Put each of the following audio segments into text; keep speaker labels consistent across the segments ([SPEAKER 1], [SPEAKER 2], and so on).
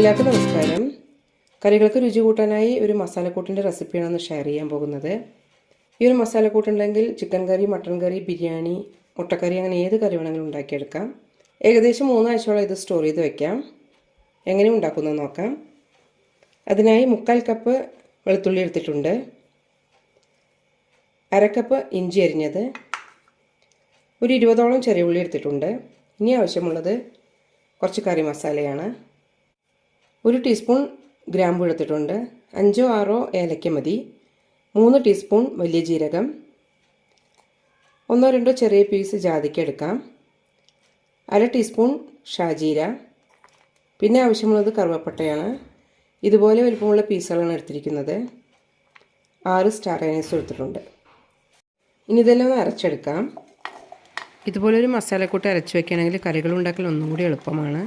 [SPEAKER 1] എല്ലാവർക്കും നമസ്കാരം. കറികൾക്ക് രുചി കൂട്ടാനായി ഒരു മസാലക്കൂട്ടിൻ്റെ റെസിപ്പിയാണ് ഷെയർ ചെയ്യാൻ പോകുന്നത്. ഈ ഒരു മസാലക്കൂട്ടുണ്ടെങ്കിൽ ചിക്കൻ കറി, മട്ടൺ കറി, ബിരിയാണി, മുട്ടക്കറി അങ്ങനെ ഏത് കറി വേണമെങ്കിലും ഉണ്ടാക്കിയെടുക്കാം. ഏകദേശം 3 ആഴ്ചയോളം ഇത് സ്റ്റോർ ചെയ്ത് വയ്ക്കാം. എങ്ങനെ ഉണ്ടാക്കുന്നത് നോക്കാം. അതിനായി 1/4 കപ്പ് വെളുത്തുള്ളി എടുത്തിട്ടുണ്ട്, 1/2 കപ്പ് ഇഞ്ചി അരിഞ്ഞത്, ഒരു 20ഓളം ചെറിയ ഉള്ളി എടുത്തിട്ടുണ്ട്. ഇനി ആവശ്യമുള്ളത് കുറച്ച് കറി മസാലയാണ്. 1 ടീസ്പൂൺ ഗ്രാമ്പു എടുത്തിട്ടുണ്ട്, 5 or 6 ഏലക്ക മതി, 3 ടീസ്പൂൺ വലിയ ജീരകം, 1 or 2 ചെറിയ പീസ് ജാതിക്ക എടുക്കാം, 1/2 ടീസ്പൂൺ ഷാജീര, പിന്നെ ആവശ്യമുള്ളത് കറുവപ്പട്ടയാണ്. ഇതുപോലെ വലുപ്പമുള്ള പീസുകളാണ് എടുത്തിരിക്കുന്നത്. 6 സ്റ്റാർ അനീസ് എടുത്തിട്ടുണ്ട്. ഇനി ഇതെല്ലാം ഒന്ന് അരച്ചെടുക്കാം. ഇതുപോലൊരു മസാലക്കൂട്ട് അരച്ച് വയ്ക്കുകയാണെങ്കിൽ കറികൾ ഉണ്ടാക്കൽ ഒന്നും കൂടി എളുപ്പമാണ്.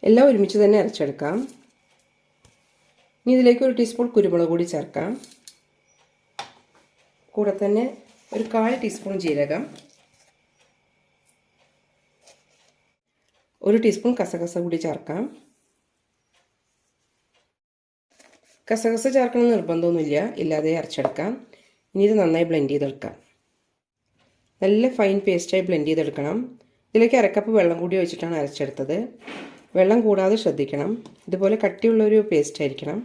[SPEAKER 1] എല്ലാം ഒരുമിച്ച് തന്നെ അരച്ചെടുക്കാം. ഇനി ഇതിലേക്ക് 1 ടീസ്പൂൺ കുരുമുളക് കൂടി ചേർക്കാം. കൂടെ തന്നെ ഒരു 1/4 ടീസ്പൂൺ ജീരകം, 1 ടീസ്പൂൺ കസകസ കൂടി ചേർക്കാം. കസകസ ചേർക്കണം നിർബന്ധമൊന്നുമില്ല, ഇല്ലാതെ അരച്ചെടുക്കാം. ഇനി ഇത് നന്നായി ബ്ലെൻഡ് ചെയ്തെടുക്കാം. നല്ല ഫൈൻ പേസ്റ്റായി ബ്ലെൻഡ് ചെയ്തെടുക്കണം. ഇതിലേക്ക് 1/2 കപ്പ് വെള്ളം കൂടി ഒഴിച്ചിട്ടാണ് അരച്ചെടുത്തത്. വെള്ളം കൂടാതെ ശ്രദ്ധിക്കണം. ഇതുപോലെ കട്ടിയുള്ളൊരു പേസ്റ്റ് ആയിരിക്കണം.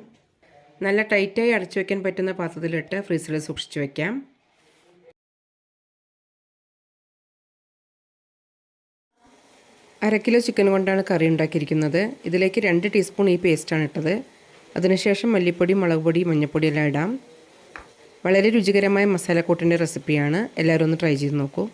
[SPEAKER 1] നല്ല ടൈറ്റായി അടച്ചു വയ്ക്കാൻ പറ്റുന്ന പാത്രത്തിലിട്ട് ഫ്രീസറിൽ സൂക്ഷിച്ചു വയ്ക്കാം. അരക്കിലോ ചിക്കൻ കൊണ്ടാണ് കറി ഉണ്ടാക്കിയിരിക്കുന്നത്. ഇതിലേക്ക് 2 ടീസ്പൂൺ ഈ പേസ്റ്റാണ് ഇട്ടത്. അതിനുശേഷം മല്ലിപ്പൊടി, മുളക് പൊടി, മഞ്ഞൾപ്പൊടി എല്ലാം ഇടാം. വളരെ രുചികരമായ മസാലക്കൂട്ടിൻ്റെ റെസിപ്പിയാണ്. എല്ലാവരും ഒന്ന് ട്രൈ ചെയ്ത് നോക്കൂ.